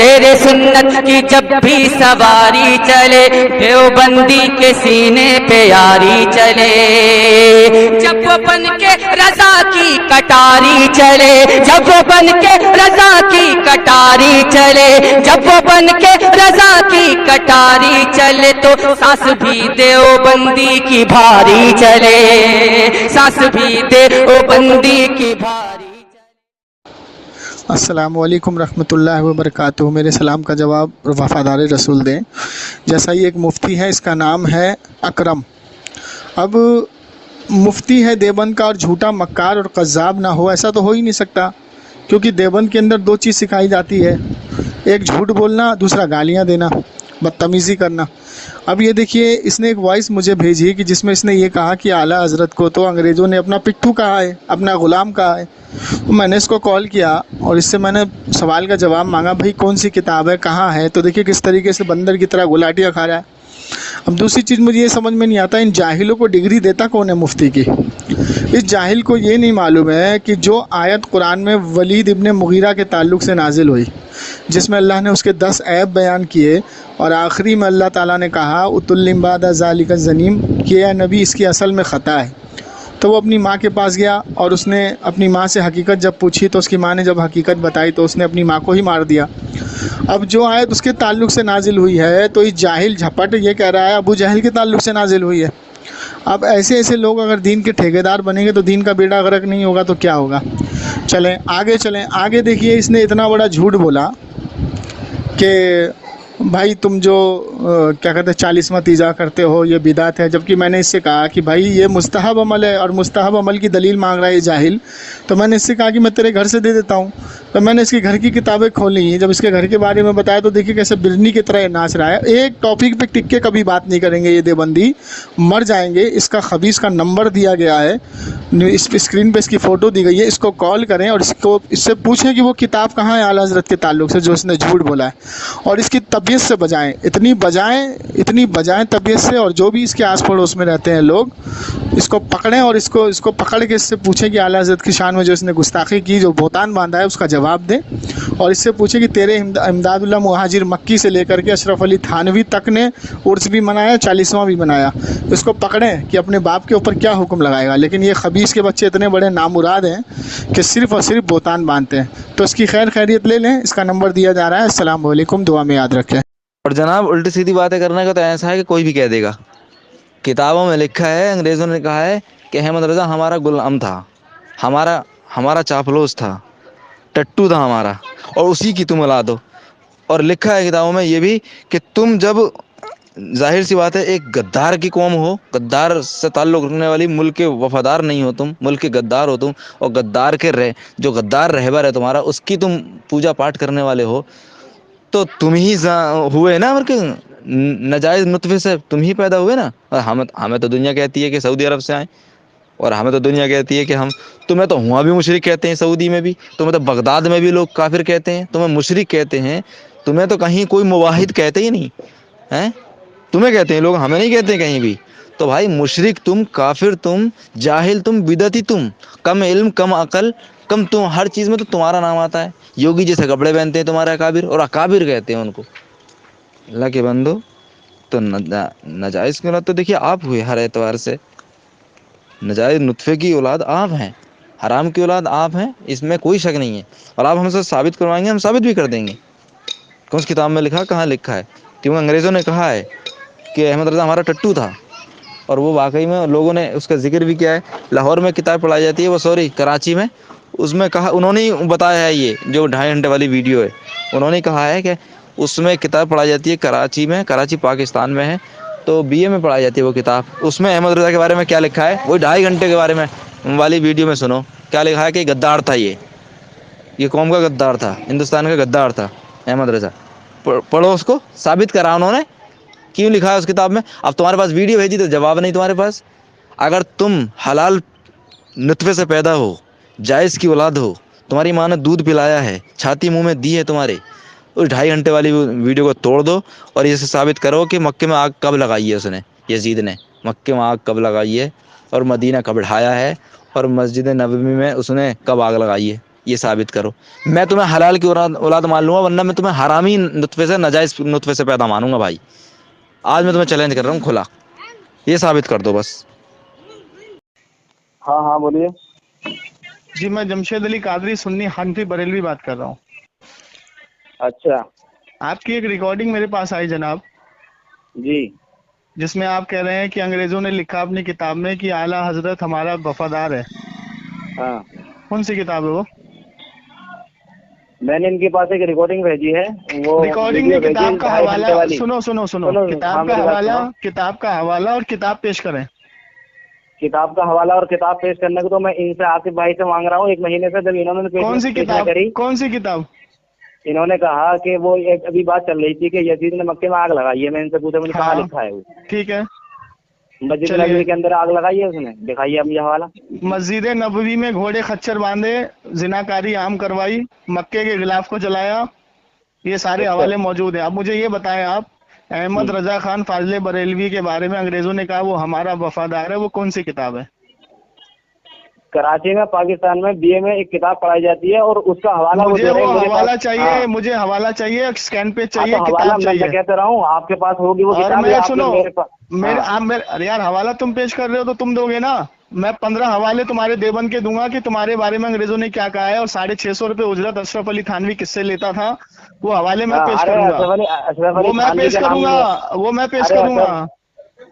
तेरे सुन्नत की जब भी सवारी चले, देवबंदी के सीने पे यारी चले। जब वो बन के रजा की कटारी चले, जब वो बन के रजा की कटारी चले, जब वो बन के रजा की कटारी चले, तो सांस भी देवबंदी की भारी चले, सांस भी देवबंदी की भारी। अस्सलामुअलैकुम रहमतुल्लाहि व बरकातुहू। मेरे सलाम का जवाब वफ़ादार रसूल दें। जैसा ही एक मुफ्ती है, इसका नाम है अकरम। अब मुफ्ती है देवबंद का और झूठा मक्कार और कज़्ज़ाब ना हो, ऐसा तो हो ही नहीं सकता, क्योंकि देवबंद के अंदर दो चीज़ सिखाई जाती है, एक झूठ बोलना, दूसरा गालियाँ देना, बदतमीज़ी करना। अब ये देखिए, इसने एक वॉइस मुझे भेजी कि जिसमें इसने ये कहा कि आला हज़रत को तो अंग्रेज़ों ने अपना पिट्ठू कहा है, अपना ग़ुलाम कहा है। तो मैंने इसको कॉल किया और इससे मैंने सवाल का जवाब मांगा, भाई कौन सी किताब है, कहाँ है। तो देखिए किस तरीके से बंदर की तरह गुलाटियाँ खा रहा है। अब दूसरी चीज़ मुझे ये समझ में नहीं आता, इन जाहिलों को डिग्री देता कौन है मुफ्ती की। इस जाहिल को ये नहीं मालूम है कि जो आयत कुरान में वलीद इब्ने मुगीरा के ताल्लुक़ से नाजिल हुई, जिसमें अल्लाह ने उसके 10 ऐब बयान किए और आखिरी में अल्लाह ताला ने कहा उतुल्लिम बादा ज़ालिका ज़नीम, कि या नबी इसकी असल में ख़ता है। तो वो अपनी माँ के पास गया और उसने अपनी माँ से हकीकत जब पूछी तो उसकी माँ ने जब हकीकत बताई तो उसने अपनी माँ को ही मार दिया। अब जो आयत उसके ताल्लुक़ से नाजिल हुई है, तो इस जाहिल झपट ये कह रहा है अबू जहल के ताल्लुक़ से नाजिल हुई है। अब ऐसे ऐसे लोग अगर दीन के ठेकेदार बनेंगे तो दीन का बेड़ा गर्क नहीं होगा तो क्या होगा। चलें आगे देखिए, इसने इतना बड़ा झूठ बोला कि भाई तुम जो क्या कहते हैं 40वां तीजा करते हो, ये बिदात है। जबकि मैंने इससे कहा कि भाई ये मुस्तहब अमल है और मुस्तहब अमल की दलील मांग रहा है ये जाहिल। तो मैंने इससे कहा कि मैं तेरे घर से दे देता हूँ। तो मैंने इसके घर की किताबें खोली, जब इसके घर के बारे में बताया तो देखिए कैसे बिरनी की तरह नाच रहा है। एक टॉपिक पे टिक के कभी बात नहीं करेंगे, ये देवबंदी मर जाएंगे। इसका खबीस का नंबर दिया गया है, इस स्क्रीन पे इसकी फ़ोटो दी गई है। इसको कॉल करें और इससे पूछें कि वो किताब कहाँ है आला हज़रत के ताल्लुक़ से जो इसने झूठ बोला है, और इसकी तबीयत से बजाएं, इतनी बजाएं तबीयत से। और जो भी इसके आस पड़ोस में रहते हैं लोग, इसको पकड़ें और इसको पकड़ के इससे पूछें कि आला हज़रत की शान में जो इसने गुस्ताखी की, जो बोतान बांधा है, उसका जवाब दें। और इससे पूछें कि तेरे इमदादुल्लाह मुहाजिर मक्की से लेकर के अशरफ अली थानवी तक ने उर्स भी मनाया, 40वां भी मनाया। इसको पकड़ें कि अपने बाप के ऊपर क्या हुक्म लगाएगा। लेकिन ये खबीस के बच्चे इतने बड़े नामुराद हैं कि सिर्फ़ और सिर्फ बोतान बांधते हैं। तो इसकी खैरियत ले लें, इसका नंबर दिया जा रहा है। अस्सलाम वालेकुम, दुआ में याद रखें। और जनाब उल्टी सीधी बातें करने का तो ऐसा है कि कोई भी कह देगा। किताबों में लिखा है, अंग्रेज़ों ने कहा है कि अहमद रज़ा हमारा गुलाम था, हमारा चापलूस था, टट्टू था हमारा, और उसी की तुम औलाद हो। और लिखा है किताबों में ये भी कि तुम जब, जाहिर सी बात है, एक गद्दार की कौम हो, गद्दार से ताल्लुक़ रखने वाली, मुल्क के वफादार नहीं हो तुम, मुल्क के गद्दार हो तुम, और गद्दार के जो गद्दार रहबर है तुम्हारा, उसकी तुम पूजा पाठ करने वाले हो। तो तुम ही हुए ना, नाजायज़ नुतफ़े से तुम ही पैदा हुए ना। और हमें तो दुनिया कहती है कि सऊदी अरब से आए, और हमें तो दुनिया कहती है कि तुम्हें तो हुआ भी मुशरिक कहते हैं सऊदी में भी, तुम्हें तो बगदाद में भी लोग काफिर कहते हैं, तुम्हें मुशरिक कहते हैं, तुम्हें तो कहीं कोई मुवाहिद कहते ही नहीं हैं, तुम्हें कहते हैं लोग, हमें नहीं कहते कहीं भी। तो भाई मुशरिक तुम, काफिर तुम, जाहिल तुम, बिदती तुम, कम इल्म, कम अकल, कम, तुम हर चीज़ में तो तुम्हारा नाम आता है। योगी जैसे कपड़े पहनते हैं तुम्हारे अकाबिर, और अकाबिर कहते हैं उनको। अल्लाह के बंदो, तो नाजायज़ की औलाद तो देखिए आप हुए, हर एतवार से नाजायज़ नुतफ़े की औलाद आप हैं, हराम की औलाद आप हैं, इसमें कोई शक नहीं है। और आप हमसे साबित करवाएंगे, हम साबित भी कर देंगे। कौन सी किताब में लिखा, कहाँ लिखा है? क्योंकि अंग्रेज़ों ने कहा है कि अहमद रज़ा हमारा टट्टू था, और वो वाकई में लोगों ने उसका जिक्र भी किया है। लाहौर में किताब पढ़ाई जाती है, वो सॉरी कराची में, उसमें कहा, उन्होंने ही बताया है, ये जो 2.5 घंटे वाली वीडियो है, उन्होंने कहा है कि उसमें किताब पढ़ाई जाती है कराची में, कराची पाकिस्तान में है, तो BA में पढ़ाई जाती है वो किताब। उसमें अहमद रज़ा के बारे में क्या लिखा है, वही 2.5 घंटे के बारे में वाली वीडियो में सुनो क्या लिखा है कि गद्दार था, ये कौम का गद्दार था, हिंदुस्तान का गद्दार था अहमद रज़ा। पढ़ो उसको, साबित करा उन्होंने, क्यों लिखा है उस किताब में। अब तुम्हारे पास वीडियो भेजी तो जवाब नहीं तुम्हारे पास। अगर तुम हलाल नुतफ़े से पैदा हो, जायज़ की औलाद हो, तुम्हारी माँ ने दूध पिलाया है, छाती मुंह में दी है तुम्हारे, उस 2.5 घंटे वाली वीडियो को तोड़ दो और इसे साबित करो कि मक्के में आग कब लगाई है उसने, यजीद ने मक्के में आग कब लगाई है, और मदीना कब ढाया है, और मस्जिद नबवी में उसने कब आग लगाई है। ये साबित करो। मैं तुम्हें हलाल की औलाद मान लूंगा, वरना मैं तुम्हें हरामी नुतफे से, नाजायज नुतफे से पैदा मानूंगा भाई। आज मैं तुम्हें चैलेंज कर रहा हूँ खुला, ये साबित कर दो बस। हाँ हाँ बोलिए। जी मैं जमशेद अली कादरी सुन्नी हनफी बरेलवी बात कर रहा हूँ। अच्छा आपकी एक रिकॉर्डिंग मेरे पास आई जनाब, जी। जिसमें आप कह रहे हैं कि अंग्रेजों ने लिखा अपनी किताब में कि आला हजरत हमारा वफादार है। हाँ कौन सी किताब है वो? मैंने इनके पास एक रिकॉर्डिंग भेजी है, वो रिकॉर्डिंग वीडियो नहीं, भेजी है किताब का 2.5 हवाला। घंटे वाली। सुनो सुनो सुनो, हाँ किताब का मेरी बात हवाला, सुनो। किताब का हवाला और किताब पेश करें। किताब का हवाला और किताब पेश करने को तो मैं इनसे, आसिफ भाई से मांग रहा हूँ 1 महीने से। जब इन्होंने कौन सी पेश किताब? करी, कौन सी किताब? इन्होंने कहा कि वो एक अभी बात चल रही थी कि यजीद ने मक्के में आग लगाई है। मैं इनसे पूछा, मैंने कहा हाँ लिखा है वो ठीक है, मस्जिद चलिए। नबवी के अंदर आग लगाई है उसने, दिखाइए अब ये हवाला। मस्जिद नबवी में घोड़े खच्चर बांधे, जिनाकारी आम करवाई, मक्के के गिलाफ को जलाया, ये सारे अच्छा। हवाले मौजूद हैं। अब मुझे ये बताएं आप, अहमद रजा खान फाजले बरेलवी के बारे में अंग्रेजों ने कहा वो हमारा वफादार है, वो कौन सी किताब है? कराची में, पाकिस्तान में बीए में एक किताब पढ़ाई जाती है और उसका हवाला वो मुझे दे रहे वो हैं मेरे हवाला पास। चाहिए, हाँ। मुझे हवाला चाहिए, स्कैन पे हाँ, चाहिए, तो हवाला किताब मैं चाहिए। कहते रहा हूँ आपके पास होगी वो और किताब, मैं या आपके सुनो, मेरे पास? मेरे हाँ। आप मेरे, अरे यार हवाला तुम पेश कर रहे हो तो तुम दोगे ना। मैं 15 हवाले तुम्हारे देवबंद के दूंगा कि तुम्हारे बारे में अंग्रेजों ने क्या कहा है, और 650 रुपए उजरत अशरफ अली थानवी किससे लेता था, वो हवाले मैं पेश अरे करूंगा। अशरफ अली वो मैं थानवी पेश के नाम करूंगा, में। वो मैं पेश अरे करूंगा,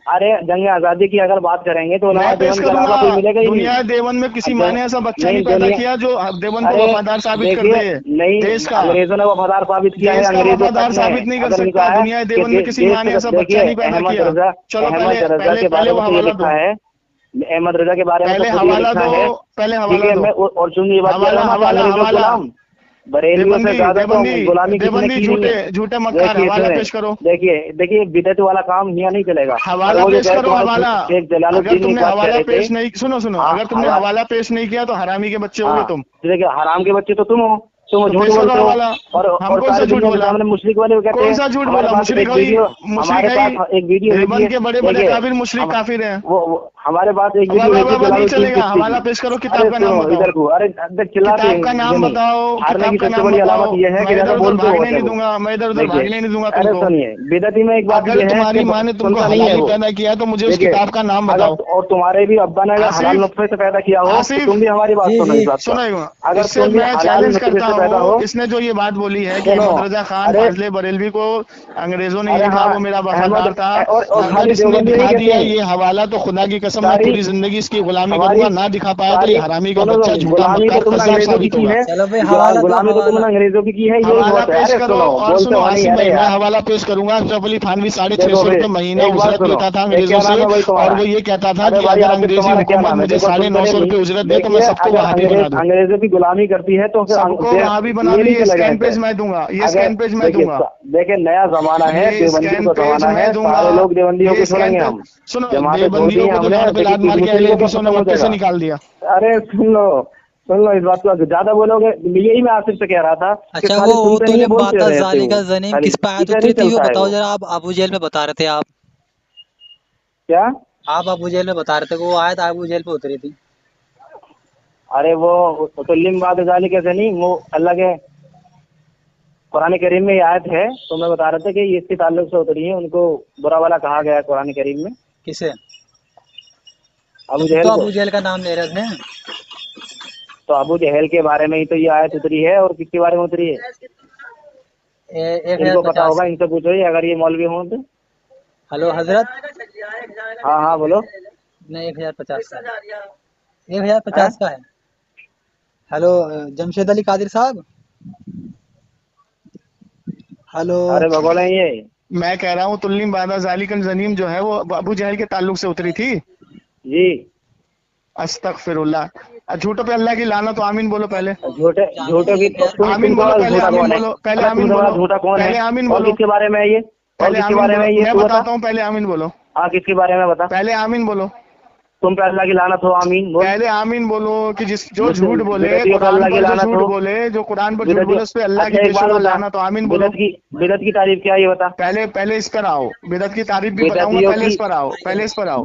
अरे जंग आजादी की अगर बात करेंगे तो उलमा मैं पेश देवबंद के अलावा करूंगा। कोई मिलेगा ही नहीं। दुनिया देवबंद में किसी माँ ने ऐसा बच्चा नहीं पैदा दुनिया, किया जो देवबंद को अरे वफादार साबित कर देखिए, दे नहीं देश का। अंग्रेजों ने वफादार साबित किया है। देश का अंग्रेजों वफादार तक ने साबित नहीं कर अगर सकता। इनका है दुनिया देवबंद में किसी माँ ने ऐसा बच्चा देखिए नहीं पैदा अहमद किया। रजा, चलो अहमद पहले रजा पहले के पहले बारे वो में तो ये हवाला लिखा दो, है, अहमद रजा के बारे में पहले तो खुद ये हवाला लिखा दो, है। पहले ठीक हवाला है, दो। मैं और सुन ये बात कह हवाला रहा हूँ, हवाला अंग्रेजों के हवाला। गुलाम बरेलियों से ज्यादा तो गुलामी किसी ने देवबंदी की नहीं झूठे है। झूठे मक्कार, देखिए हवाला सुने, पेश करो। देखिए देखिए बिदअत वाला काम यहाँ नहीं चलेगा। और हवाला वो जो पेश कहे करो, तुम्हारे हवाला। शेख अगर जलालुद्दीन तुमने एक बात कह हवाला रहे थे। पेश नहीं, सुनो सुनो, हाँ, अगर तुमने हवाला पेश नहीं किया तो हरामी के बच्चे होगे तुम। देखिए हराम के बच्चे तो तुम हो, तुम तो झूठ पेश करो बोलते हो। हवाला। और हम कौन सा सारी झूठ दुनिया के बोला? सामने मुशरिक वाले वो कहते कौन हैं। सा झूठ हमारे बोला? पास मुशरिक एक हुई, वीडियो, मुशरिक हमारे है पास एक वीडियो देवबंद भेजिए, के बड़े बड़े देखिए काबिल मुशरिक काफिर हैं। वो हमारे पास एक अब वीडियो भेजिए नहीं जलालुद्दीन चलेगा, चिश्ती हवाला की। पेश करो, अरे किताब का नाम सुनो इधर बताओ। को, अरे चिल्लाते किताब का नाम नहीं। बताओ, हारने किताब की का सबसे नाम बड़ी बताओ। अलामत यह है कि मैं ज्यादा इधर उधर बोलते भागने होते नहीं हो। दूंगा, मैं इधर उधर देखिए, भागने नहीं दूंगा अरे तुमको। सुनिए, बिदअती में एक बात अगर ये है तुम्हारी कि माँ ने तुमको सुनता नहीं है हलाली वो। पैदा किया तो मुझे उस देखिए, किताब का नाम अगर बताओ। और तुम्हारे भी अब्बा ने अगर हलाल आसिफ, नुत्फे से पैदा किया हो तो आसिफ, तुम भी हमारी बात सुनो इस बात सुनो का। अगर इससे तुम भी मैं हलाल चैलेंज नुत्फे करता से पैदा हो, हूँ, इसने जो ये बात बोली है कि सुनो, अहमद रजा खान अरे फाजले बरेलवी को अंग्रेजों ने अरे ये कहा हाँ, वो मेरा अहमद वफादार था, और अगर खाली इसने देवबंदी दिखा नहीं दिया कहते ये हवाला तो खुदा की कसम मैं सारी पूरी जिंदगी इसकी गुलामी हमारी करूंगा, ना दिखा पाया तो ये सारी हरामी का सुनो, बच्चा झूठा गुलामी तो मक्कार तुमने कज़्ज़ाब अंग्रेजों की साबित की होगा। है। चलो भाई हवाला दो, गुलामी तो तुमने हवाला। अंग्रेजों की है, यही हवाला बहुत है। पेश अरे करो। सुनो, और बोलते सुनो हो नहीं, आसिफ अरे भाई, मैं यार हवाला पेश करूंगा। अशरफ अली थानवी देखो 650 फिर रुपए महीना एक बात उजरत सुनो, लेता था एक अंग्रेजों क्या से, नाम है भाई और तुम्हारा? वो ये कहता था अरे कि भाई अगर आसिफ अंग्रेजी तुम्हारा क्या हुकूमत नाम है? मुझे देखो सुनते 950 नहीं। रुपए उजरत दे तो मैं देखिए सबको अगर वहाबी बना दूं। अंग्रेजों की गुलामी करती है तो फिर सबको वहाबी बना ये दूं, नहीं ये चलेगा स्कैन इनसे। पेज मैं दूंगा, ये अगर स्कैन पेज मैं दूंगा, देखिए नया जमाना है, ये देवबंदियों स्कैन का पेज जमाना मैं है, दूंगा, सारे लोग देवबंदियों ये को स्कैन छोड़ेंगे पेज। हम। सुनो, जमातें छोड़ दी देवबंदियों हैं को तो हमने, गाड़ पे लात मार के मुस्लिमों का अहले खत्म ने हो मक्के से जाएगा। निकाल दिया। अरे सुन लो इस बात को, ज्यादा बोलोगे। यही मैं आसिफ से कह रहा था कि अच्छा खाली वो सुनते नहीं है, तुलिम बोलते बाता रहते जालिका हो जनीम खाली, किस पे आयत इसे उतरी नहीं थी वो चलता है बताओ वो। जरा। आप अबू जेल में बता रहे थे आप। क्या? आप अबू जेल में बता रहे थे कि वो आयत अबू जेल पे उतरी थी। अरे वो तुल्लिम बाद जाली कैसे नहीं, वो अल्लाह के कुरान करीम में ये आयत है, तो मैं बता रहा था कि ये इसके ताल्लुक से उतरी है। उनको बुरा वाला कहा गया है कुरान करीम में, किसे? अबू तो जहल को। अबू जेल का नाम ले रहे थे। तो अबू जहल के बारे में ही तो ये आयत उतरी है, और किसके बारे में उतरी है इनको पता 1050। होगा, इनसे पूछो ये, अगर ये मौलवी हों तो। हेलो हजरत। हाँ हाँ बोलो। नहीं 1050 का, 1050 का है। हेलो जमशेद अली कादिर साहब। हेलो। अरे भगोड़े ये मैं कह रहा हूँ तुल्लिम बादा जालिकल जनीम जो है वो अबू जहल के ताल्लुक से उतरी थी। जी। अस्तगफिरुल्लाह। झूठों पे अल्लाह की लानत, तो आमीन बोलो पहले। झूठे झूठे की आमीन बोलो पहले, झूठा आमीन कौन है? बोलो पहले, अरे आमीन तुमसे बड़ा बोलो झूठा कौन है? पहले, आमीन और बोलो किसके बारे में है ये? और पहले, किसके आमीन बारे में है बोलो। ये? मैं तू बता। बताता हूँ, पहले आमीन बोलो, हाँ किसके बारे में बता। पहले आमीन बोलो, तुम पे अल्लाह की लानत हो, आमीन बोल। पहले आमीन बोलो कि जो झूठ बोले बिदअतियों पे कुरान अल्लाह की पर, जो लानत झूठ हो। बोले, जो कुरान पर झूठ बिदअतियों, बोले उस पे अल्लाह की अच्छा एक बात बेशुमार बता, लानत, तो आमीन बोलो। बिदअत की तारीफ क्या है ये बता। पहले इस पर आओ, बिदअत की तारीफ भी बताऊंगा, बिदअतियों पहले की इस पर आओ, पहले इस पर आओ।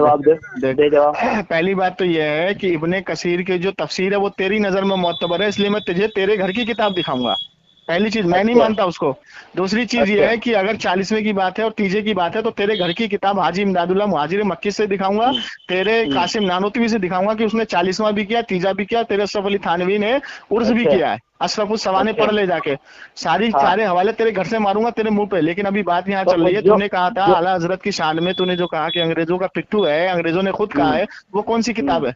जवाब दे जवाब। पहली बात तो यह है कि इब्ने कसीर की जो तफसीर है वो तेरी नजर में मोतबर है, इसलिए मैं तुझे तेरे घर की किताब दिखाऊंगा। पहली चीज, मैं नहीं अच्छा। मानता उसको। दूसरी चीज ये अच्छा। है कि अगर 40वें की बात है और तीजे की बात है तो तेरे घर की किताब हाजी इमदादुल्लाह मुहाजिर मक्की से दिखाऊंगा, तेरे कासिम नानोतवी से दिखाऊंगा कि उसने 40वां भी किया, तीजा भी किया, तेरे अशरफ अली थानवी ने उर्स भी अच्छा। किया है, अशरफ उस सवाने अच्छा। पढ़ ले जाके। हाँ। सारे हवाले तेरे घर से मारूंगा तेरे मुंह पे। लेकिन अभी बात यहाँ तो चल रही है, जो तूने कहा था जो आला हजरत की शान में, तूने जो कहा कि अंग्रेजों का पिट्ठू है, अंग्रेजों ने खुद कहा हम्म, है, वो कौन सी हम्म, किताब है?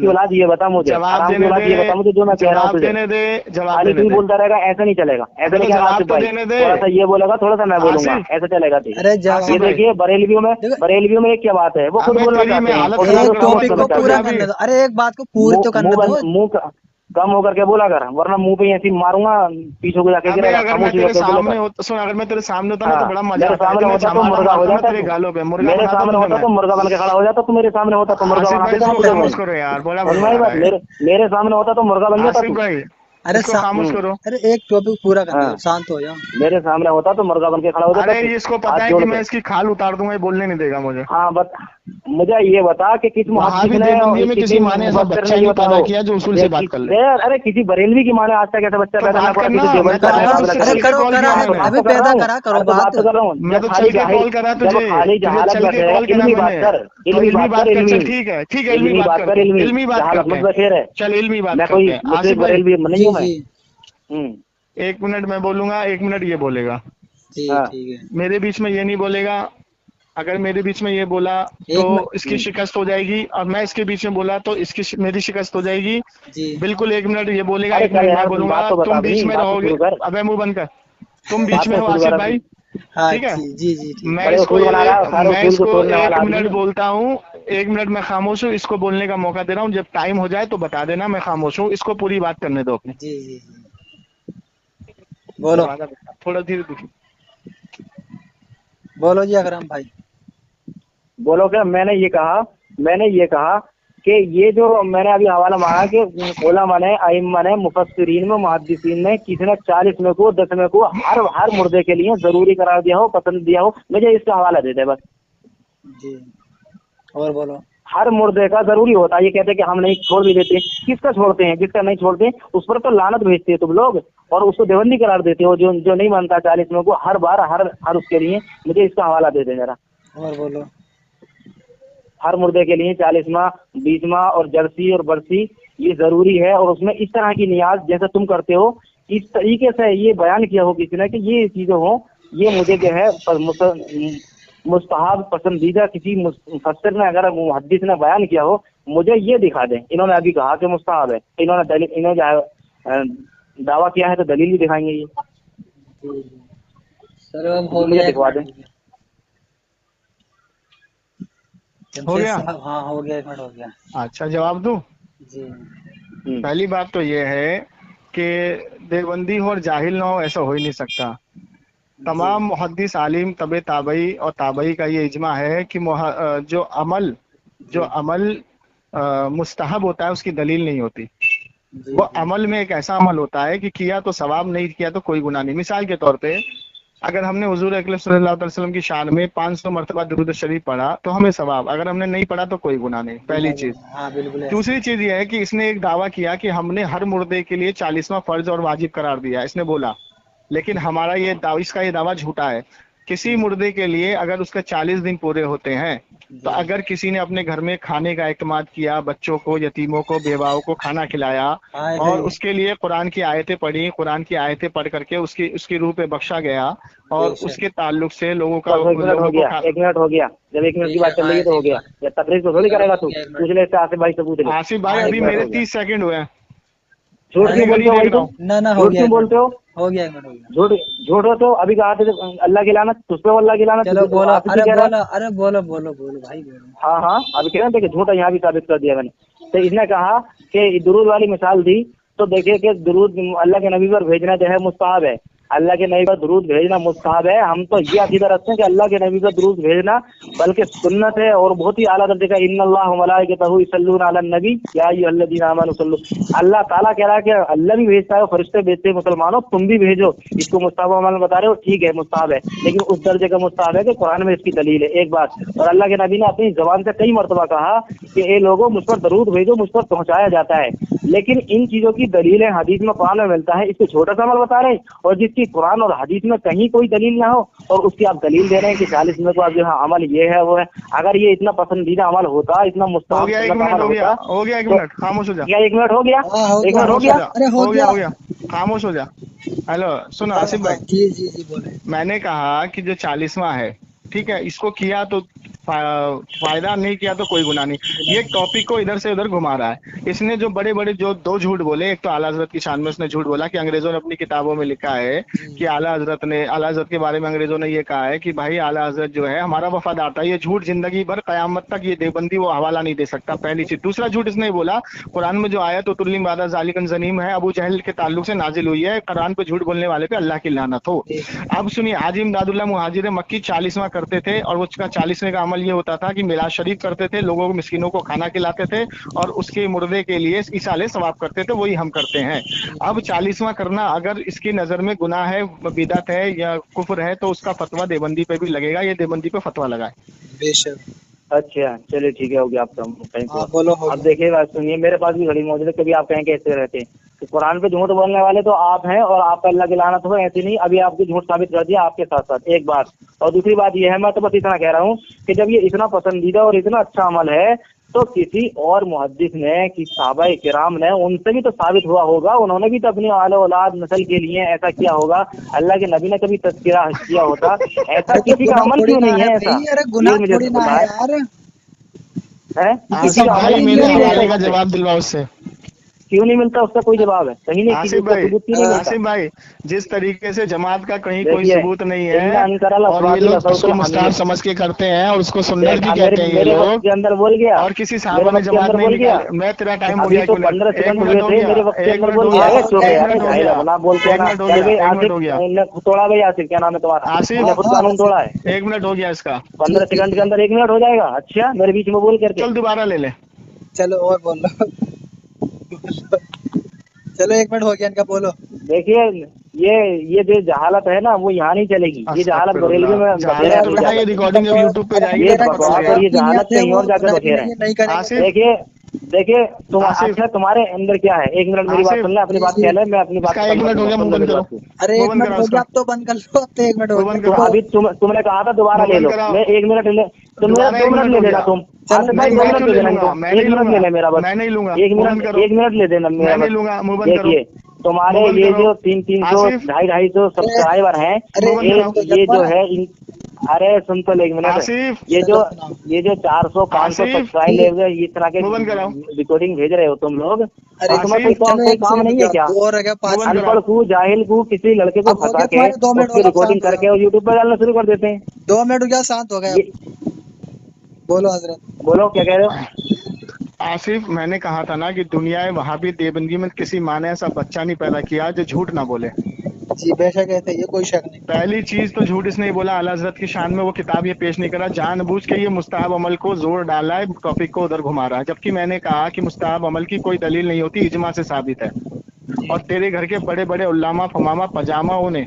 की औलाद ये बता मुझे, जवाब हराम की देने औलाद ये बता मुझे जो मैं दे, कह रहा हूँ जवाब तुझे। देने दे, जवाब खाली तू देने ही दे। बोलता रहेगा, ऐसा नहीं चलेगा, ऐसा अबे नहीं तो क्या जवाब आसिफ तो भाई, देने दे। थोड़ा सा ये बोलेगा, थोड़ा सा मैं बोलूंगा, आसिफ, ऐसा चलेगा ठीक। अरे ये जवाब भाई। देखिए बरेलवियों में, देखो, बरेलवियों में क्या बात है, वो खुद अबे बोलना तेरी चाहते मैं हैं हालत और खराब एक दूसरों को करूंगा, टॉपिक तू को रुक पूरा जा अभी। करने दो। अरे एक बात को पूरी तो करने दो। मुंह कम होकर के बोला कर, वरना मुंह पे ऐसी मारूंगा, पीछे को जाके अबे गिरेगा, अगर मैं खामोशी तेरे होकर बोला सामने कर। होता, सुन, अगर मैं तेरे सामने होता ना तो हाँ, बड़ा मजा मेरे आता है, सामने इतने होता तो जमाना मुर्गा हो मारता ना जाता तेरे तू, गालों पे, मुर्गा मेरे बनाता सामने तुझे होता मैं। तो मुर्गा बन के खड़ा हो जाता, तू मेरे सामने होता तो मुर्गा आसिफ बना भाई देता इसको तुझे खामोश वहीं। करो यार, बड़ा समझ में बड़बड़ा आई रहा बात, है। मेरे सामने होता तो मुर्गा बन जाता आसिफ तू। भाई, अरे इसको खामोश करो। अरे एक टॉपिक पूरा करने दो, हाँ। शांत हो जाओ। मेरे सामने होता तो मुर्गा बन के खड़ा होता अरे इसको पता है कि मैं इसकी खाल उतार दूंगा, ये बोलने नहीं देगा मुझे। हाँ मुझे ये बता कि किस वहाँ भी मुहद्दिस ने देवबंदी में किसी किसी माँ ने ऐसा मुफस्सिर बच्चा ने ये नहीं पैदा बताओ। किया जो उसूल से बात कर ले। अरे किसी बरेलवी की माँ ने आज तक ऐसा बच्चा तो पैदा ना बात पड़ा, करना, किसी मैं देवबंद तो का आया मुकाबला तो कर चल ले। के कॉल किया मैंने। अभी पैदा करा करो बात। बात कर रहा हूँ। मैं तो चल के कॉल करा तुझे, खाली तुझे जहालत चल में के कॉल करा इल्मी बात मैंने। कर, तो इल्मी इल्मी बात कर, चल इल्मी ठीक है इल्मी बात कर, करते हैं, इल्मी इल्मी बात जहालत करते मत हैं। बखेर है। चल इल्मी बात मैं करते कोई हैं। मुझसे आसिफ भाई बरेलवी नहीं जी हूँ मैं। जी 1 मिनट मैं बोलूंगा, 1 मिनट ये बोलेगा। जी हाँ। ठीक है। मेरे बीच में ये नहीं बोलेगा। अगर मेरे बीच में ये बोला तो इसकी शिकस्त हो जाएगी, और मैं इसके बीच में बोला तो मेरी शिकस्त हो जाएगी। जी बिल्कुल 1 मिनट ये बोलेगा, अरे 1 मिनट चल मैं यार, बोलूंगा, बात तो बता तुम बीच दे, में बात तो रहोगे। शुरू कर। अबे मुंह बंद कर, तुम बात बीच में तो हो शुरू आसिफ कर। भाई। हाँ ठीक है, जी जी ठीक। मैं बड़े इसको उसूल बना रहा है, सारे मैं उसूल को इसको तोड़ने 1 वाला आदमी मिनट है। बोलता हूँ, 1 मिनट मैं खामोश हूँ, इसको बोलने का मौका दे रहा हूँ। जब टाइम हो जाए तो बता देना मैं खामोश हूँ, इसको पूरी बात करने दो अपनी। जी जी जी बोलो थोड़ा धीरे धीरे। बोलो जी अकरम भाई। बोलो क्या? मैंने ये कहा कि ये जो मैंने अभी हवाला मांगा कि उलमा ने, अइम्मा ने, मुफस्सिरीन में, मुहद्दिसीन ने किसी ने 40 में को 10 में को हर मुर्दे के लिए जरूरी करार दिया हो, पसंद दिया हो, मुझे इसका हवाला दे दे बस। जी और बोलो। हर मुर्दे का जरूरी होता है। ये कहते हैं कि हम नहीं, छोड़ भी देते हैं। किसका छोड़ते हैं? जिसका नहीं छोड़ते हैं उस पर तो लानत भेजते हो तुम लोग, और उसको देवबंदी करार देते हो। जो नहीं मानता 40 में को हर बार हर उसके लिए मुझे इसका हवाला दे दे जरा। और बोलो। हर मुर्दे के लिए 40 माह, 20 माह और जर्सी और बरसी ये जरूरी है। और उसमें इस तरह की नियाज जैसे तुम करते हो, इस तरीके से ये बयान किया हो किसी ने कि ये चीजें हो, ये मुझे जो है मुस्तहब पसंदीदा किसी मुफस्सिर ने, अगर मुहद्दिस ने बयान किया हो, मुझे ये दिखा दें। इन्होंने अभी कहा कि मुस्तहब है, इन्होंने दावा किया है तो दलील भी दिखाएंगे ये। चलो अब हो मुझे गया। दिखवा दें। हो गया? हाँ हो गया, 1 मिनट हो गया। अच्छा जवाब दूं? जी पहली बात तो ये है कि देवबंदी हो और जाहिल ना हो, ऐसा हो ही नहीं सकता। तमाम मुहद्दिस, आलिम, तबे ताबई और ताबई का ये इजमा है कि जो अमल मुस्तहब होता है उसकी दलील नहीं होती। वो अमल में एक ऐसा अमल होता है कि किया तो सवाब, नहीं किया तो कोई गुनाह नहीं। मिसाल के तौर पे अगर हमने हुजूर अकरम सल्लल्लाहु अलैहि वसल्लम की शान में 500 मरतबा दुरूद शरीफ पढ़ा तो हमें सवाब, अगर हमने नहीं पढ़ा तो कोई गुनाह नहीं। पहली चीज। हाँ बिल्कुल। दूसरी चीज ये है कि इसने एक दावा किया कि हमने हर मुर्दे के लिए 40वां फर्ज और वाजिब करार दिया, इसने बोला। लेकिन हमारा इसका ये दावा झूठा है। किसी मुर्दे के लिए अगर उसका 40 दिन पूरे होते हैं तो अगर किसी ने अपने घर में खाने का इकमाद किया, बच्चों को, यतीमों को, बेवाओं को खाना खिलाया और उसके लिए कुरान की आयतें पढ़ी, कुरान की आयतें पढ़ करके उसकी रूह पे बख्शा गया, और उसके ताल्लुक से लोगों का 1 मिनट हो गया। 1 मिनट हो गया। जब 1 मिनट की बात चल रही है तो हो गया। या तकरीर तो थोड़ी करेगा तू? पूछ ले इससे, आसिफ भाई से पूछ ले। आसिफ भाई अभी मेरे 30 सेकंड हुए हैं। झूठ क्यों बोलते हो भाई तुम? ना हो झूठ गया, क्यों बोलते हो? हो गया 1 मिनट हो गया। झूठ हो तो अभी कहा था अल्लाह की लानत, तुझ पे अल्लाह की लानत। चलो बोलो। आप अरे कह रहा है? बोलो, अरे बोलो बोलो बोलो भाई बोलो। हाँ अभी कह रहे थे कि झूठा यहाँ भी साबित कर दिया मैंने। तो इसने कहा कि दुरूद वाली मिसाल दी, तो देखिए कि दुरूद अल्लाह के नबी पर भेजना जो है मुस्तहब है। अल्लाह के नबी पर दुरूद भेजना मुस्तहब है। हम तो ये अकीदा रखते हैं कि अल्लाह के नबी पर दुरूद भेजना बल्कि सुन्नत है, और बहुत ही आला दर्जे का। इन्नल्लाह व मलाइकतहु युसल्लूना अलन नबी या अय्युहल्लज़ीना आमनू सल्लु। अल्लाह ताला कह रहा है कि अल्लाह भी भेजता है, फरिश्ते भेजते हैं, मुसलमानों तुम भी भेजो। इसको मुस्तहब अमल बता रहे हो, ठीक है मुस्तहब है, लेकिन उस दर्जे का मुस्तहब है कि कुरान में इसकी दलील है। एक बात। और अल्लाह के नबी ने अपनी जबान से कई मरतबा कहा कि ये लोगों मुझ पर दरूद भेजो, मुझ पर पहुंचाया जाता है। लेकिन इन चीजों की दलीलें हदीस में, कुरान में मिलता है, इसको छोटा सा अमल बता रहे हैं। और जिसकी कुरान और हदीस में कहीं कोई दलील ना हो और उसकी आप दलील दे रहे हैं कि 40 में को आप जो है अमल ये है वो है। अगर ये इतना पसंदीदा अमल होता, इतना मुस्तहब हो गया 1 मिनट, हो गया 1 मिनट, खामोश हो जा। क्या 1 मिनट हो गया? 1 मिनट हो गया? हो गया, खामोश हो जा। हेलो सुनो आसिफ भाई, जी बोले। मैंने कहा कि जो 40वां है, ठीक है, इसको किया तो फायदा, नहीं किया तो कोई गुनाह नहीं। ये टॉपिक को इधर से उधर घुमा रहा है। इसने जो बड़े बड़े जो 2 झूठ बोले, एक तो आला हजरत की शान में उसने झूठ बोला कि अंग्रेजों ने अपनी किताबों में लिखा है कि आला हजरत के बारे में अंग्रेजों ने ये कहा है कि भाई आला हजरत जो है हमारा वफादार था। ये झूठ जिंदगी भर कयामत तक ये देवबंदी वो हवाला नहीं दे सकता, पहली चीज। दूसरा झूठ इसने बोला कुरान में जो आयत तुल्लिम बादा ज़ालिकन ज़नीम है, अबू जहल के ताल्लुक से नाजिल हुई है, कुरान पे झूठ बोलने वाले पे अल्लाह की लानत हो। अब सुनिए, हाजी इमदादुल्लाह मुहाजिर मक्की 40वां करते थे और वो 40वें का अमल अमल ये होता था कि मिलाद शरीफ करते थे, लोगों को मिस्किनों को खाना खिलाते थे और उसके मुर्दे के लिए इसाले सवाब करते थे, वही हम करते हैं। अब 40वां करना अगर इसकी नजर में गुनाह है, बिदअत है या कुफ्र है, तो उसका फतवा देवबंदी पे भी लगेगा, ये देवबंदी पे फतवा लगाए। बेशक। अच्छा चलिए ठीक है, हो गया आपका थैंक हाँ यू। बोलो, हो अब गया। देखिए बात सुनिए, मेरे पास भी घड़ी मौजूद है, कभी आप कहें कैसे रहते हैं तो कुरान पे झूठ बोलने वाले तो आप हैं और आप अल्लाह की लानत हो, ऐसे नहीं अभी आपको झूठ साबित कर दिया आपके साथ साथ, एक बात। और दूसरी बात ये है, मैं तो बस इतना कह रहा हूँ कि जब ये इतना पसंदीदा और इतना अच्छा अमल है तो किसी और मुहद्दिस ने, कि सहाबाए किराम ने, उनसे भी तो साबित हुआ होगा, उन्होंने भी तो अपनी आले औलाद नस्ल के लिए ऐसा किया होगा, अल्लाह के नबी ने कभी तज़किरा किया होता, ऐसा किसी का अमल क्यों नहीं है ऐसा? अरे गुनाह ये मुझे थोड़ी ना है यार। है किसी आसिफ का भाई अमल मेरे क्यों नहीं हवाले का रहता? जवाब दिलवाओ उससे। क्यों नहीं मिलता उसका कोई जवाब है? कहीं नहीं, किसी आसिफ का भाई, सबूत क्यों नहीं मिलता? आसिफ भाई, जिस तरीके से जमात का कहीं कोई देखिए, सबूत नहीं इन्ना है अनकरल और ये अफवादिल लोग असौतुल उसको मुस्ताहब हमीद। समझ के करते हैं और उसको सुन्नत भी मेरे कहते हैं ये मेरे वक्त लोग, के अंदर बोल गया, और किसी मेरे साहबा ने वक्त के जमात अंदर नहीं बोल गया। निकाली। मैं तेरा टाइम हो अभी गया, तो एक मिनट, 15 एक सेकंड मिनट हुए हो थे, गया, मेरे वक्त के एक अंदर मिनट बोल हो गया। गया, चुप है एक यार, मिनट हो जाहिल गया, अपना बोलते हैं एक ना। मिनट हो चल गया, भाई एक मिनट आसिफ, हो गया, ने तोड़ा भाई आसिफ, क्या नाम है तुम्हारा? आसिफ, मैंने खुद कानून तोड़ा है। एक मिनट हो गया इसका, 15 सेकंड के अंदर 1 मिनट हो जाएगा? अच्छा, मेरे बीच में बोल करके। चल दोबारा ले ले। चलो और बोलो। चलो 1 मिनट हो गया इनका, बोलो। देखिए, ये जो जहालत है ना, वो यहाँ नहीं चलेगी। ये जहालत बरेलवी में बखेरा जहालत है, बेटा ये रिकॉर्डिंग अब यूट्यूब पे जाएगी ये तो पता बकवास लगेगा। और ये जहालत कहीं और जाकर बखेरा है। नहीं करेंगे। आसिफ, देखिए देखिए, तुम आसिफ, अच्छा तुम्हारे अंदर क्या है? 1 मिनट मेरी बात आसिफ, सुन ले, अपनी बात कह ले, मैं अपनी बात इसका 1 मिनट हो गया, मुंह बंद करो, अरे मुंह 1 बंद मिनट करा हो उसका, गया, अब तो बंद कर लो, अब तो 1 मिनट हो मुंह गया। बंद तो करो, अभी तुमने कहा था दोबारा ले बंद लो, कराओ। मैं 1 मिनट ले, तुम दोबारा 2 1 मिनट मिनट ले हो देना गया। तुम। चल आसिफ भाई नहीं, 2 मैं मिनट क्यों ले नहीं देना लूंगा, तुम, मैं 1 नहीं मिनट ले लूंगा, ले मेरा बस, मैं नहीं लूंगा, 1 मुंह बंद मिनट, करो, 1 मिनट ले देना मेरा मैं नहीं बस। लूंगा, मुंह बंद करो, देखिए, तुम्हारे मुंह बंद ये करो। जो 300 आसिफ, 250 सब्सक्राइबर हैं, मुंह बंद करो। ये जो है अरे सुन तो ले 1 मिनट, आसिफ, ये जो 400 500 आसिफ, सब्सक्राइबर इस तरह के मुंह बंद कराओ। रिकॉर्डिंग भेज रहे हो तुम लोग, अरे और तुम्हें आसिफ, कोई काम नहीं है क्या? और रह गया 5 मुंह बंद मिनट। करो। अनपढ़ को, जाहिल को, किसी लड़के को अब हो फंसा गया के तुम्हारे 2 मिनट, उसकी और अब रिकॉर्डिंग शांत हो करके जाओ। और यूट्यूब पर डालना शुरू कर देते हैं। 2 मिनट हो गया, शांत हो गया। ये बोलो हजरत। बोलो क्या कह रहे हो? आसिफ, मैंने कहा था ना कि दुनिया वहाबी देवबंदी में किसी माँ ने ऐसा बच्चा नहीं पैदा किया जो झूठ ना बोले। जी बेशक ऐसे, ये कोई शक नहीं। पहली चीज तो झूठ इसने बोला, आला हजरत की शान में वो किताब ये पेश नहीं करा, जानबूझ के ये मुस्ताहब अमल को जोर डाला है, टॉपिक को उधर घुमा रहा है, जबकि मैंने कहा कि मुस्ताहब अमल की कोई दलील नहीं होती, इजमा से साबित है। और तेरे घर के बड़े बड़े उल्लामा फमामा पजामाओं ने,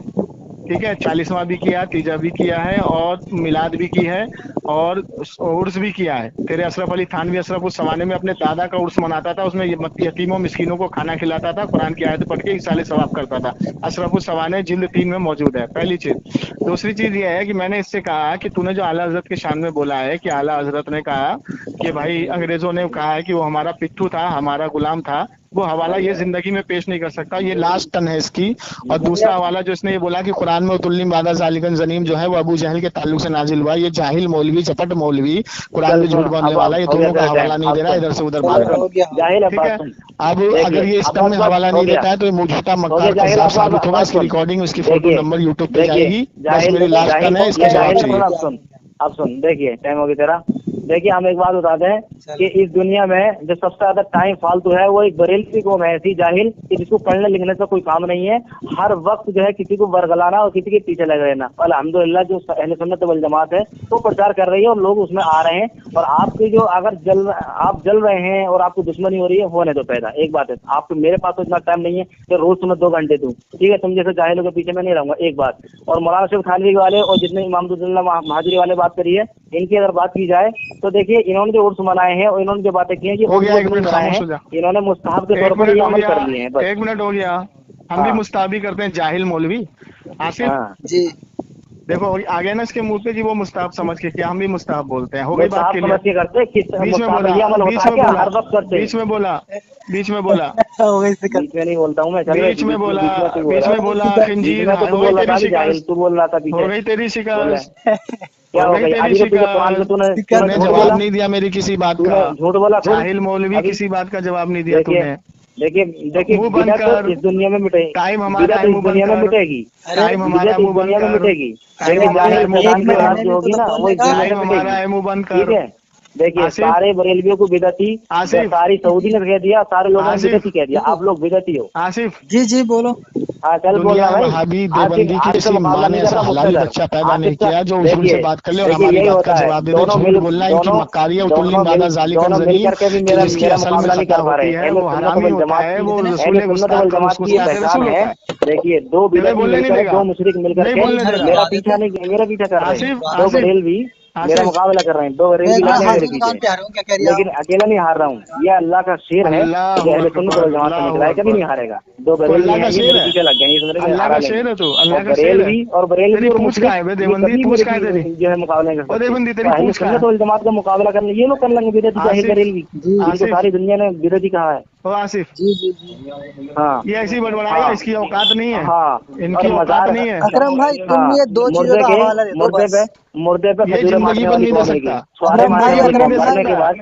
ठीक है, 40वां भी किया, तीजा भी किया है और मिलाद भी की है और उर्स भी किया है। तेरे अशरफ अली थानवी अशरफ उस जमाने में अपने दादा का उर्स मनाता था, उसमें यतीमों मिस्किनों को खाना खिलाता था, कुरान की आयत पढ़ के इसाले सवाब करता था। अशरफ उस सवाने जिल्द 3 में मौजूद है, पहली चीज। दूसरी चीज ये है कि मैंने इससे कहा कि तूने जो आला हजरत के शान में बोला है कि आला हजरत ने कहा कि भाई अंग्रेजों ने कहा है कि वो हमारा पिट्ठू था, हमारा गुलाम था, वो हवाला ये जिंदगी में पेश नहीं कर सकता, ये लास्ट टन है इसकी। और दूसरा हवाला जो इसने ये बोला कि कुरान में उतुल्लिम बादा ज़ालिकन ज़नीम जो है वो अबू जहल के ताल्लुक से नाजिल हुआ, ये जाहिल मौलवी, चपट मौलवी, कुरान में झूठ बोलने वाला, ये दोनों का हवाला नहीं दे रहा, इधर से उधर भाग रहा है, जाहिल ठीक है। अब अगर ये इस अब टर्म में बस हवाला हो नहीं गया। देता है तो ये मुझूता मक्कार जाहिल, कज़्ज़ाब अब साबित होगा। अब इसकी सुन। रिकॉर्डिंग, उसकी फोटो देखिए, नंबर यूट्यूब पे देखिए, जाएगी, बस मेरी लास्ट टन है, इसका जवाब चाहिए। अब सुन, देखिए टाइम हो गया तेरा। देखिए, हम एक बात बताते हैं कि इस दुनिया में जो सबसे ज्यादा टाइम फालतू है वो एक बरेलवी कौम है, ऐसी जाहिल कि जिसको पढ़ने लिखने से कोई काम नहीं है, हर वक्त जो है किसी को बरगलाना और किसी के पीछे लगे रहना। अल्हम्दुलिल्लाह जो अहले सुन्नत वल जमात है वो प्रचार कर रही है और लोग उसमें आ रहे हैं, और आपकी जो अगर आप जल रहे हैं और आपको दुश्मनी हो रही है, होने दो पैदा। एक बात है, आपको, मेरे पास तो इतना टाइम नहीं है कि रोज तुम्हें 2 घंटे दूं, ठीक है, तुम जैसे जाहिलों के पीछे मैं नहीं रहूंगा, एक बात। और मौलाना शेख थानवी वाले और जितने इमामदुल्लाह महाजरी वाले बात करी है, इनकी अगर बात की जाए तो देखिए, इन्होंने जो उर्स मनाए हैं और इन्होंने जो बातें की हैं, ये हो गया, एक उर्स मिनट मनाए खामोश हैं, हो जा। इन्होंने मुस्ताहब के एक तौर पर मिनट ये हो अमल गया, कर लिए हैं बस। 1 मिनट हो गया, हम भी हाँ। मुस्ताहबी करते हैं, जाहिल मौलवी। आसिफ, हाँ, जी देखो आ गया ना इसके मुंह पे जी, वो मुस्ताहब समझ के किया, हम भी मुस्ताहब बोलते हैं, हो गई बात मुस्ताहब के समझ के लिए। करते, किस बीच में मुस्ताहब ये अमल बोला, होता है क्या? हर वक्त करते हैं। बीच में बोला, बीच में बोला, हो गई इससे बीच में नहीं बोलता हूँ मैं, चल बीच में बोला, बीच में बोला, खिंजीर, तो तू हो बोल गई रहा था तेरी कि जाहिल, शिकस्त, तू बोल रहा था हो पीछे। गई तेरी शिकस्त, क्या हो हो गई गई? तेरी अभी तो तुझे कुरान में शिकस्त, तूने तूने झूठ जवाब बोला, नहीं दिया मेरी किसी बात तूने का, झूठ बोला फिर। जाहिल मौलवी अभी- किसी बात का जवाब नहीं दिया देखिए, तूने। देखिए मुंह बंद बिदअत कर, इस दुनिया में मिटेगी, टाइम हमारा बिदअत है, इस मुंह बंद दुनिया में कर, मिटेगी, टाइम हमारा बिदअत है, इस मुंह बंद दुनिया में कर, मिटेगी, टाइम लेकिन हमारा है, जाहिल मुंह मैदान बंद की कर, औलाद जो होगी ना, वो इस दुनिया टाइम में हमारा मिटेगी। है, मुंह बंद ठीक कर, है, देखिए आसिफ, सारे बरेलवियों को बिदती, आसिफ, सारी सऊदी ने कह दिया, सारे लोगों ने आसिफ, बिदती कह दिया, आप लोग बिदती हो। आसिफ, जी जी बोलो। हाँ चल बोल दुनिया रहा भाई। वहाबी आसिफ देवबंदी की आसिफ से किसी मुकाबला माँ ने नहीं कर ऐसा रहा मुझसे हलाली सर। बच्चा पैदा नहीं आसिफ का किया जो उसूल से देखिए बात कर ले और देखिए हमारी यही बात का होता है, जवाब दे दे। झूठ बोलना इनकी मक्कारी है, उतुल्लिम बादा जालिकन दोनों मिल जनीम, करके भी कि मेरा जिसकी मेरा असल में मुकाबला नहीं खता कर पा होती रहे। है अहले वो सुन्नत हरामी वल होता जमात है, की वो अहले रसूल सुन्नत वल गुस्ताख का जमात की ये गुस्ताख पहचान रसूल है। होता है। देखिए दो तुम्हें बिदती बोलने नहीं मिलकर, देगा, दो मुशरिक मिलकर नहीं के बोलने दे रहा। मेरा पीछा नहीं, मेरा पीछा कर रहे हैं। आसिफ, दो आसिफ, बरेलवी मेरा आसिफ, मुकाबला कर रहे हैं, दो मैं बरेलवी एक लगे बार हैं मेरे हाजिर पीछे। दुकान पे आ रहा हूँ, क्या कह रही है लेकिन आप? अकेला नहीं हार रहा हूँ, ये अल्लाह का शेर है जो अल्लाह अहले सुन्नत अकबर, वल जमात से निकला अल्लाह है, कभी नहीं अकबर। हारेगा। दो तो बरेलवी अल्लाह का हैं, ये शेर मेरे है, पीछे लग गए, ये समझ रहे हैं अल्लाह हरा का लेंगे। शेर है तू, और अल्लाह का शेर है। बरेलवी तेरी और पूछ मुशरिक कहाँ है बे ये देवबंदी, कभी पूछ मेरे कहाँ है तेरी? जो है मुकाबला नहीं कर ओ सकते। देवबंदी तो तेरी अहले पूछ कहाँ सुन्नत है? वल जमात का मुकाबला करने ये लोग कर लेंगे बिदअती चाहे आसिफ, बरेलवी, जी इनको आसिफ, सारी दुनिया ने बिदअती कहा है। ओ आसिफ, जी जी जी। हाँ ये ऐसी बड़बड़ाएगा, हाँ इसकी औकात नहीं है, हाँ। इनकी और औकात मजार नहीं है। अकरम भाई तुम हाँ ये दो चीजों मुर्दे का के हवाला दे दो मुर्दे बस। पे मुर्दे पे ये खजूरें जिंदगी बांटने पर वाली नहीं दे कौम है सकता, ये, छुआरे अकरम मारने भाई, जिंदगी वाली पर नहीं अकरम कौम, दे भाई, मरने के सकता। बाद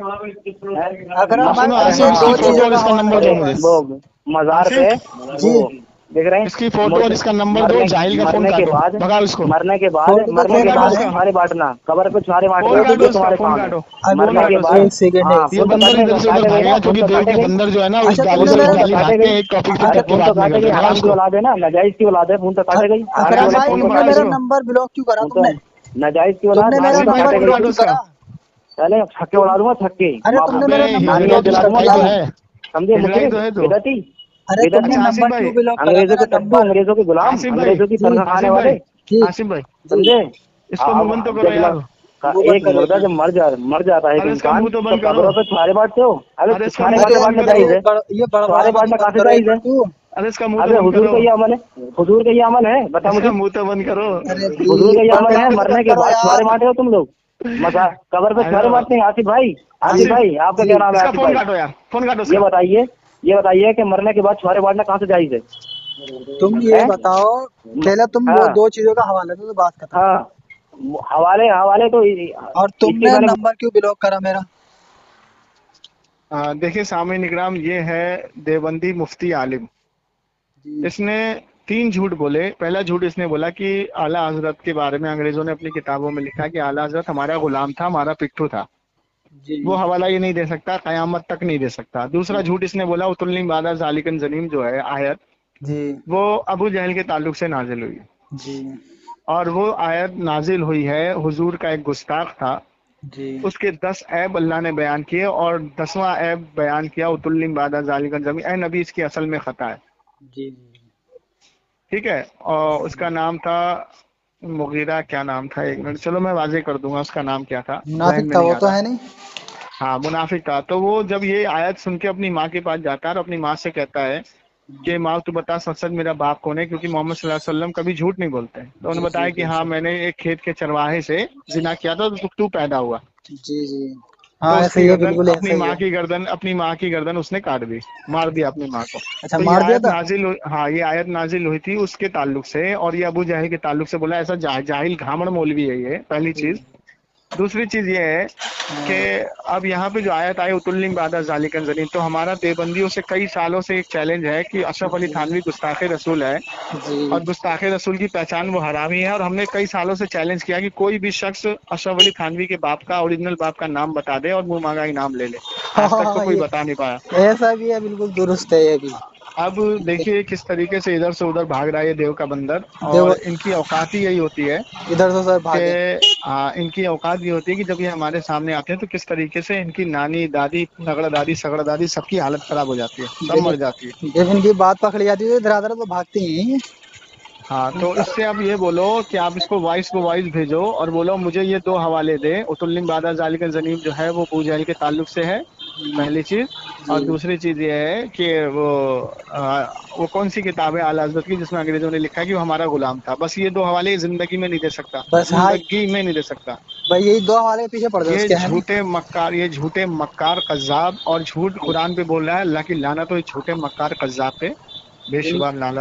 अकरम अब भाई सुनो तुम आसिफ, ये इसकी दो फोटो चीजों और का इसका हवाला नंबर दो दो अरे मुझे। बस। वो मजार पे आसिफ, जी। वो देख रहे हैं इसकी फोटो और इसका नंबर दो, जाहिल का फोन मरने के काटो, बाद भगाओ इसको, मरने के बाद फोटो तो मरने फोन के ठीक काटो बाद है। इसका, छुआरे बांटना, कब्र पे छुआरे फोन बांटना काटो ये इसका, तुम्हारे फोन काम है। काटो, अभी फोन मरने के काटो बाद इसका। एक सेकंड, हाँ एक ये फोन तो सेकंड। बंदर काटने इधर से उधर काटेगा ही, भागेगा फोन क्योंकि तो देव के काटेगा ही। बंदर जो है ना इस अच्छा गाली तुमने से मेरा गाली नंबर, भागते हैं, एक टॉपिक पे अरे तक की फोन तो बात नहीं काटेगा करते। ही, भगाओ हराम की इसको, औलाद है ना, नाजायज की औलाद है, फोन तो काटेगा ही। हराम की अकरम आसिफ भाई औलाद फोन फोन तो तुमने पकड़ा मेरा काटेगा ही। इसको, नंबर ब्लॉक क्यों करा फोन तो तुमने? नाजायज की औलाद तुमने है, मेरा आसिफ फोन तो भाई नंबर फोन काटेगा ही। ब्लॉक काटो क्यों इसका। करा? पहले छक्के उड़ा दूंगा, छक्के अरे तुमने अबे मेरा नंबर हिजड़ा ब्लॉक तो क्यों इसका कर भाई दिया? तो है, समझे हिजड़ा ही मुशरिक तो है तू। बिदअती अरे तुमने बिदअती अच्छा आसिफ नंबर भाई, क्यों ब्लॉक करा अंग्रेजों मेरा के टट्टू, नंबर? अंग्रेजों के गुलाम, आसिफ भाई, अंग्रेजों की जी तनख्वाह खाने आसिफ वाले, भाई, ठीक। आसिफ भाई, जी समझे। इसको मुंह बंद तो करो यार। वो बंद एक करो, एक मुर्दा जब मिनट। मर जाता है एक अरे इसका इंसान, मुंह तो तो बंद करो, कब्रों पे छुआरे बांटते हो। अबे अरे इसका छुआरे मुंह बांटना तो बंद बांटना करो, जायज है, ये छुआरे बड़बड़ाना बांटना तो कहाँ बंद से करो, एक जायज है। मिनट तू। अरे इसका मुंह तो अबे बंद हुजूर करो, का ये अमल है, हुजूर का ये अमल है, बता मुझे। इसका मुंह तो बंद करो। अरे हुजूर प्लीज का ये अमल है, बड़बड़ाना तो मरने बंद के करो बाद छुआरे यार। बांटे हो तुम लोग। मजा कब्र पे छुआरे हेलो बांटते हैं। आसिफ भाई, आसिफ आसिफ, भाई आपका जी क्या नाम है? इसका आसिफ फोन भाई काटो यार, फोन काटो ये इसका। बताइए, ये बताइए कि मरने के बाद छुआरे बांटना कहाँ से जायज है? तुम ये हैं? बताओ, पहले तुम वो हाँ दो चीजों का हवाला दो तो बात खत्म। हाँ, हवाले हवाले तो और इसके तुमने मैंने नंबर क्यों ब्लॉक करा मेरा? देखिए सामईन इकराम, ये है देवबंदी मुफ्ती आलिम। जी इसने 3 झूठ बोले। पहला झूठ इसने बोला कि आला हजरत के बारे में अंग्रेजों ने अपनी किताबों में लिखा कि आला हजरत हमारा गुलाम था, हमारा पिट्ठू था। जी वो हवाला ये नहीं दे सकता, कयामत तक नहीं दे सकता। दूसरा झूठ इसने बोला उतुल्लिम बादा जालिकन जनीम जो है आयत, जी वो अबू जहल के ताल्लुक से नाजिल हुई, जी और वो आयत नाजिल हुई है हुजूर का एक गुस्ताख था, जी उसके 10 ऐब अल्लाह ने बयान किए, और 10वां ऐब बयान किया उतुल्लिम बादा जालिकन जमीन, ए नबी इसकी असल में खता है। जी ठीक है, और उसका नाम था मुगीरा, क्या नाम था, एक मिनट, चलो मैं वाजे कर दूंगा उसका नाम क्या था, जहन मुनाफिक में था नहीं वो आ तो, रहा। है नहीं? हाँ मुनाफिक था। तो वो जब ये आयत सुन के अपनी माँ के पास जाता है और अपनी माँ से कहता है कि माँ तू बता सच सच मेरा बाप कौन है, क्योंकि मोहम्मद सल्लल्लाहु अलैहि वसल्लम कभी झूठ नहीं बोलते हैं। तो जी उन्होंने बताया जी कि हाँ मैंने एक खेत के चरवाहे से जिना किया था, तो तू पैदा हुआ। जी जी। तो हाँ ऐसा उसकी ही है, गर्दन, बिल्कुल ऐसा अपनी ही माँ है। की गर्दन, अपनी माँ की गर्दन उसने काट दी, मार दिया अपनी माँ को। अच्छा, तो ये मार दिया आयत था। नाजिल हाँ ये आयत नाजिल हुई थी उसके ताल्लुक से, और ये अबू जाहिल के ताल्लुक से बोला। ऐसा जाहिल घामड़ मौलवी है ये, पहली जी चीज। दूसरी चीज ये है कि अब यहाँ पे जो आयत आई उतुल्लिम बादा जालिकन जनीम, तो हमारा देवबंदियों से कई सालों से एक चैलेंज है कि अशरफ अली थानवी गुस्ताखे रसूल है, जी और गुस्ताखे रसूल की पहचान वो हरामी है। और हमने कई सालों से चैलेंज किया कि कोई भी शख्स अशरफ अली थानवी के बाप का, ओरिजिनल बाप का नाम बता दे और मुंह मांगा इनाम ले ले। आज तक तो हाँ कोई ये बता नहीं पाया। ऐसा भी है, बिल्कुल दुरुस्त है ये भी। अब देखिए किस तरीके से इधर से उधर भाग रहा है ये देव का बंदर, देखो और इनकी औकात ही यही होती है इधर से सर भागे। कि इनकी औकात ये होती है कि जब ये हमारे सामने आते हैं तो किस तरीके से इनकी नानी दादी नगड़ दादी सगड़ दादी सबकी हालत खराब हो जाती है, सब जब मर जाती है। जब इनकी बात पकड़ी जाती है तो इधर तो भागते ही हैं ये। हाँ तो इससे अब ये बोलो कि आप इसको वॉइस भेजो और बोलो मुझे ये 2 हवाले दे। उतुल्लिम बादा जालिकन जनीम जो है वो अबू जहल के ताल्लुक से है, पहली चीज। और जी दूसरी चीज ये है कि वो कौन सी किताब है आला हज़रत की जिसमें अंग्रेजों ने लिखा कि वो हमारा गुलाम था। बस ये 2 हवाले जिंदगी में नहीं दे सकता, बस। हाँ जिंदगी में नहीं दे सकता। भाई, यही दो हवाले के पीछे पड़ जाओ ये उसके, है नहीं? झूठे मक्कार कज्जाब, और झूठ कुरान पे बोल रहा है, अल्लाह की लानत हो इस झूठे मक्कार कज्जाब पे, बेशुमार लानत।